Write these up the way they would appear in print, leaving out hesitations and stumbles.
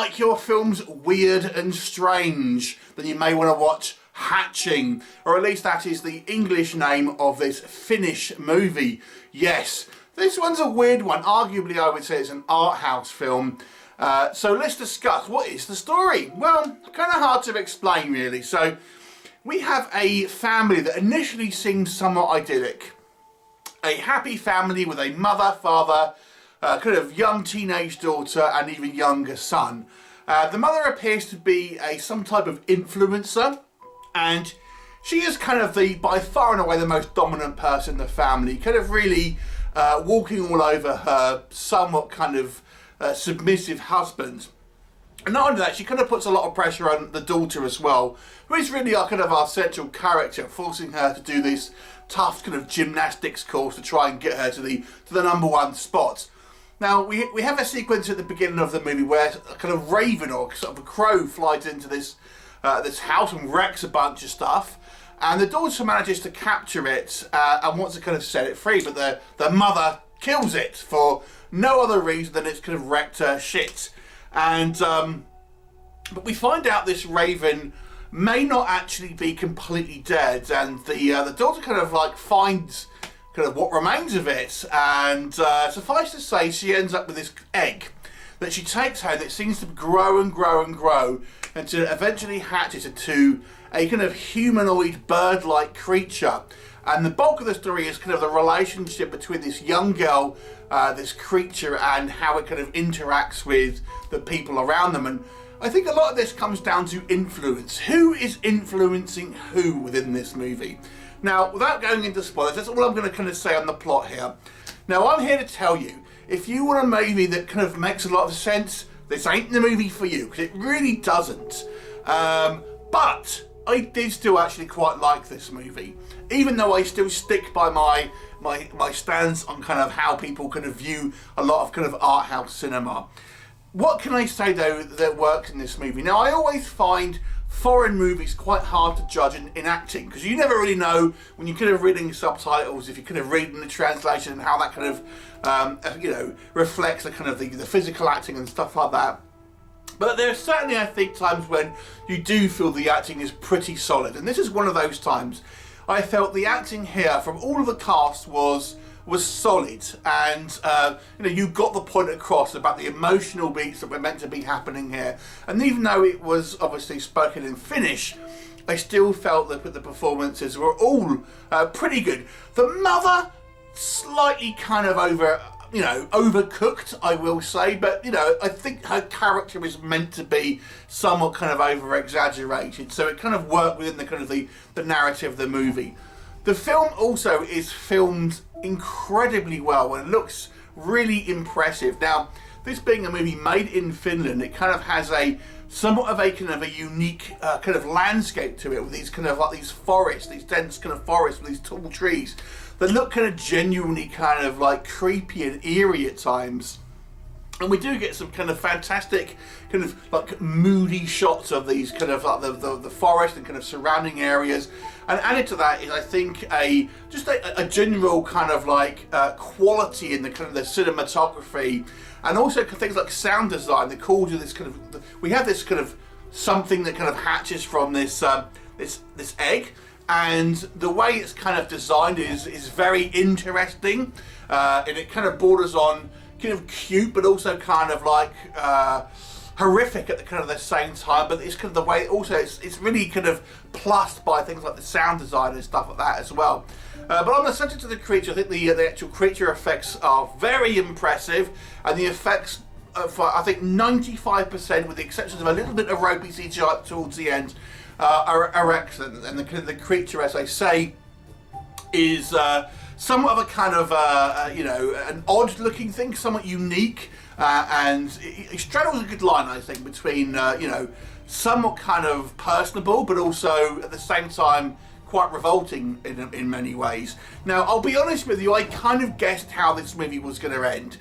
like your films weird and strange, then you may want to watch Hatching, or at least that is the English name of this Finnish movie. Yes, this one's a weird one. Arguably, I would say it's an art house film. So let's discuss, what is the story? Well, kind of hard to explain really. So we have a family that initially seems somewhat idyllic. A happy family with a mother, father, kind of young teenage daughter and even younger son. The mother appears to be some type of influencer, and she is kind of by far and away the most dominant person in the family, kind of really walking all over her somewhat kind of submissive husband. And not only that, she kind of puts a lot of pressure on the daughter as well, who is really our central character, forcing her to do this tough kind of gymnastics course to try and get her to the #1 spot. Now, we have a sequence at the beginning of the movie where a kind of raven or sort of a crow flies into this house and wrecks a bunch of stuff, and the daughter manages to capture it and wants to kind of set it free, but the mother kills it for no other reason than it's kind of wrecked her shit. And but we find out this raven may not actually be completely dead, and the daughter kind of finds kind of what remains of it, and suffice to say, she ends up with this egg that she takes home that seems to grow and grow and grow until it eventually hatches into a kind of humanoid bird-like creature. And the bulk of the story is kind of the relationship between this young girl, this creature, and how it kind of interacts with the people around them. And I think a lot of this comes down to influence. Who is influencing who within this movie? Now, without going into spoilers, that's all I'm going to kind of say on the plot here. Now, I'm here to tell you, if you want a movie that kind of makes a lot of sense, this ain't the movie for you, because it really doesn't. But I did still actually quite like this movie, even though I still stick by my stance on kind of how people kind of view a lot of kind of art house cinema. What can I say though that works in this movie? Now, I always find foreign movies quite hard to judge in acting, because you never really know when you're kind of reading subtitles, if you're kind of reading the translation, and how that kind of reflects the kind of the physical acting and stuff like that. But there are certainly, I think, times when you do feel the acting is pretty solid, and this is one of those times. I felt the acting here from all of the cast was solid, and you got the point across about the emotional beats that were meant to be happening here. And even though it was obviously spoken in Finnish, I still felt that the performances were all pretty good. The mother, slightly kind of overcooked, I will say, but I think her character is meant to be somewhat kind of over exaggerated, so it kind of worked within the kind of the narrative of the movie. The film also is filmed incredibly well and looks really impressive. Now, this being a movie made in Finland, it kind of has somewhat of a unique kind of landscape to it, with these kind of these forests, these dense kind of forests with these tall trees that look kind of genuinely kind of creepy and eerie at times. And we do get some kind of fantastic kind of moody shots of these kind of the forest and kind of surrounding areas. And added to that is, I think, just a general kind of quality in the kind of the cinematography, and also things like sound design that calls you this kind of, we have this kind of something that kind of hatches from this this egg. And the way it's kind of designed is very interesting, and it kind of borders on kind of cute, but also kind of horrific at the kind of the same time. But it's kind of the way also it's really kind of plussed by things like the sound design and stuff like that as well. But on the subject of the creature, I think the actual creature effects are very impressive, and the effects for I think 95%, with the exception of a little bit of ropey CGI towards the end, are excellent. And the creature, as I say, is somewhat of a kind of an odd looking thing, somewhat unique, and it straddles a good line, I think, between somewhat kind of personable, but also at the same time quite revolting in many ways. Now, I'll be honest with you, I kind of guessed how this movie was going to end.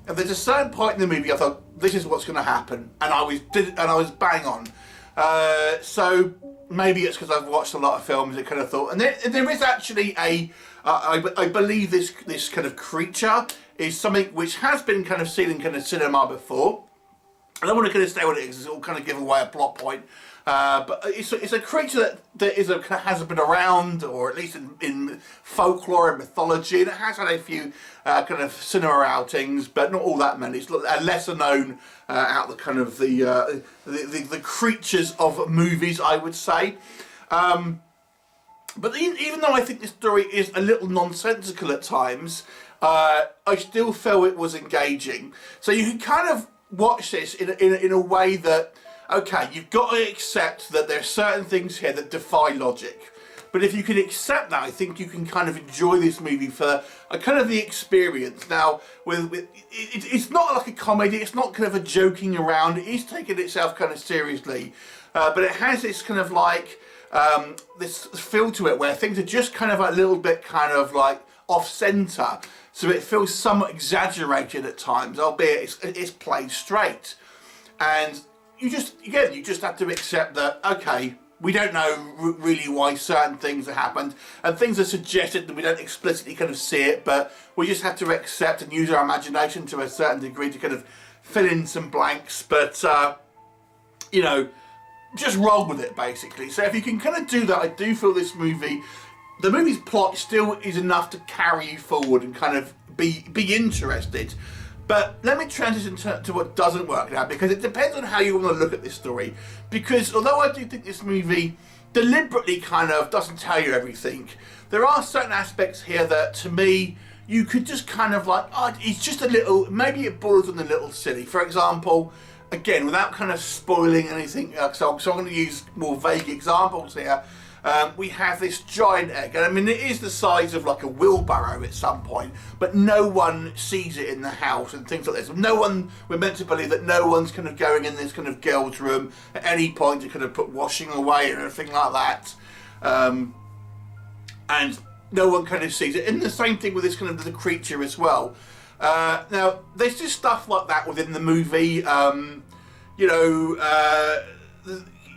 And there's a certain point in the movie I thought, this is what's going to happen, and I was bang on. So maybe it's because I've watched a lot of films. I kind of thought, and there is actually I believe this kind of creature is something which has been kind of seen in kind of cinema before, I don't want to kind of say what it is, it'll kind of give away a plot point. But it's a creature that has been around, or at least in folklore and mythology, and it has had a few kind of cinema outings, but not all that many. It's a lesser known out the kind of the creatures of movies, I would say. But even though I think this story is a little nonsensical at times, I still feel it was engaging. So you can kind of watch this in a way that, okay, you've got to accept that there are certain things here that defy logic. But if you can accept that, I think you can kind of enjoy this movie for a kind of the experience. Now, it's not like a comedy, it's not kind of a joking around, it is taking itself kind of seriously. But it has this kind of like, this feel to it where things are just kind of a little bit kind of like off-centre. So it feels somewhat exaggerated at times, albeit it's played straight. And you just have to accept that, okay, we don't know really why certain things have happened, and things are suggested that we don't explicitly kind of see it, but we just have to accept and use our imagination to a certain degree to kind of fill in some blanks, but, you know, just roll with it, basically. So if you can kind of do that, I do feel this movie, the movie's plot still is enough to carry you forward and kind of be interested. But let me transition to what doesn't work now, because it depends on how you want to look at this story. Because although I do think this movie deliberately kind of doesn't tell you everything, there are certain aspects here that, to me, you could just kind of like, oh, it's just a little, maybe it borders on a little silly. For example, again, without kind of spoiling anything, so I'm going to use more vague examples here. We have this giant egg, and I mean it is the size of like a wheelbarrow at some point, but no one sees it in the house and things like this. No one, we're meant to believe that no one's kind of going in this kind of girl's room at any point to kind of put washing away or anything like that, and no one kind of sees it. And the same thing with this kind of the creature as well. Now there's just stuff like that within the movie, you know,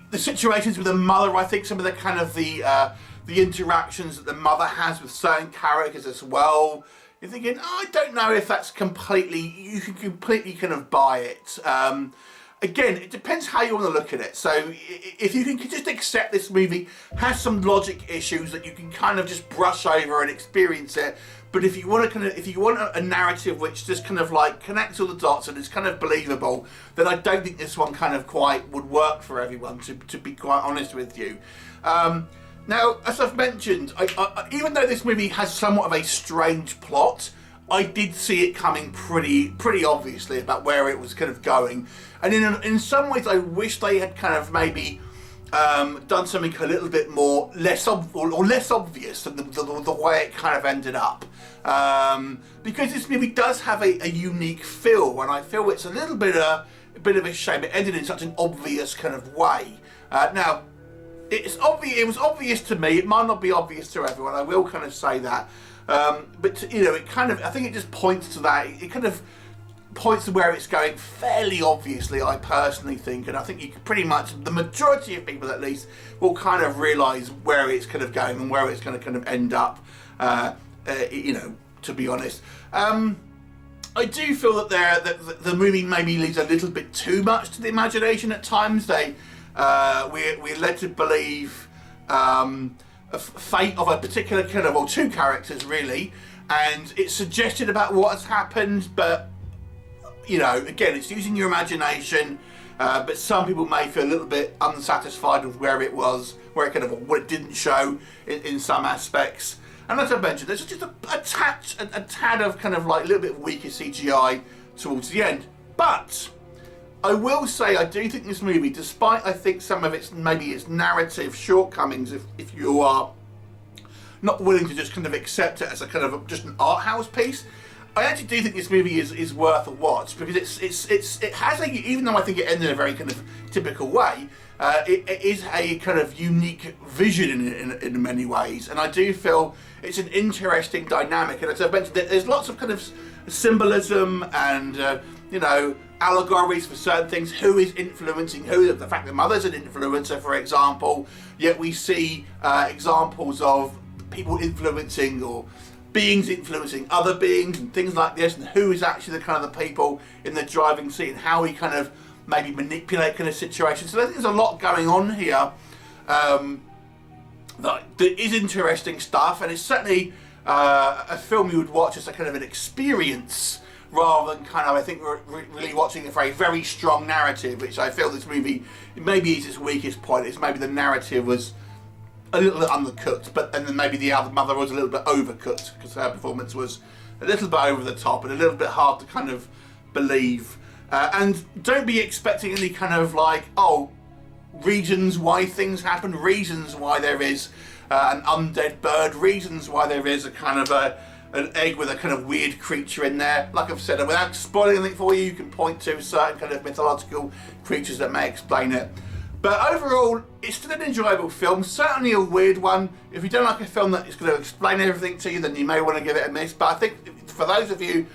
the situations with the mother, I think some of the kind of the interactions that the mother has with certain characters as well. You're thinking, oh, I don't know if that's completely, you can completely kind of buy it. Again, it depends how you want to look at it. So if you can just accept this movie has some logic issues that you can kind of just brush over and experience it. But if you want to kind of, if you want a narrative which just kind of like connects all the dots and is kind of believable, then I don't think this one kind of quite would work for everyone, to be quite honest with you. Now, as I've mentioned, even though this movie has somewhat of a strange plot, I did see it coming pretty obviously about where it was kind of going. And in some ways, I wish they had kind of maybe done something a little bit more less obvious than the way it kind of ended up. Because this movie does have a unique feel, and I feel it's a bit of a shame it ended in such an obvious kind of way. Now, it's obvious. It was obvious to me. It might not be obvious to everyone. I will kind of say that. But you know, it kind of, I think it just points to that. It kind of points to where it's going fairly obviously, I personally think, and I think you can pretty much, the majority of people at least, will kind of realise where it's kind of going and where it's going to kind of end up, you know, to be honest. I do feel that the movie maybe leaves a little bit too much to the imagination at times. We're led to believe a fate of a particular kind of, or two characters really, and it's suggested about what has happened, but you know, again, it's using your imagination, but some people may feel a little bit unsatisfied with where it was, where it kind of, what it didn't show in some aspects. And as I mentioned, there's just a tad of kind of like a little bit weaker CGI towards the end. But I will say I do think this movie, despite I think some of its maybe its narrative shortcomings, if you are not willing to just kind of accept it as a kind of just an art house piece, I actually do think this movie is worth a watch, because it has a, even though I think it ended in a very kind of typical way, it is a kind of unique vision in many ways, and I do feel it's an interesting dynamic. And as I mentioned, there's lots of kind of symbolism and you know, allegories for certain things. Who is influencing who? The fact that mother's an influencer, for example. Yet we see examples of people influencing, or beings influencing other beings and things like this, and who is actually the kind of the people in the driving seat, and how we kind of maybe manipulate kind of situations. So I think there's a lot going on here that is interesting stuff, and it's certainly a film you would watch as a kind of an experience rather than kind of, I think, we're really watching it for a very strong narrative, which I feel this movie maybe is its weakest point. Is maybe the narrative was a little bit undercooked, and then maybe the other mother was a little bit overcooked because her performance was a little bit over the top and a little bit hard to kind of believe. And don't be expecting any kind of like, oh, reasons why things happen, reasons why there is an undead bird, reasons why there is a kind of an egg with a kind of weird creature in there. Like I've said, without spoiling anything for you, you can point to certain kind of mythological creatures that may explain it. But overall, it's still an enjoyable film, certainly a weird one. If you don't like a film that is going to explain everything to you, then you may want to give it a miss. But I think for those of you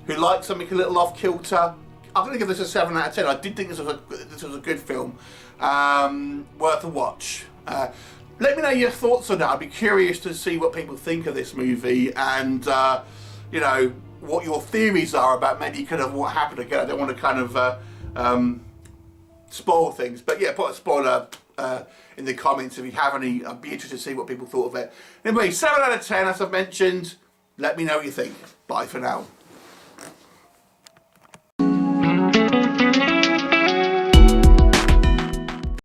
who like something a little off kilter, I'm going to give this a 7 out of 10. I did think this was a good film, worth a watch. Let me know your thoughts on that. I'd be curious to see what people think of this movie, and you know, what your theories are about maybe kind of what happened again. I don't want to kind of spoil things, but yeah, put a spoiler in the comments if you have any. I'd be interested to see what people thought of it. Anyway, 7 out of 10, as I've mentioned. Let me know what you think. Bye for now.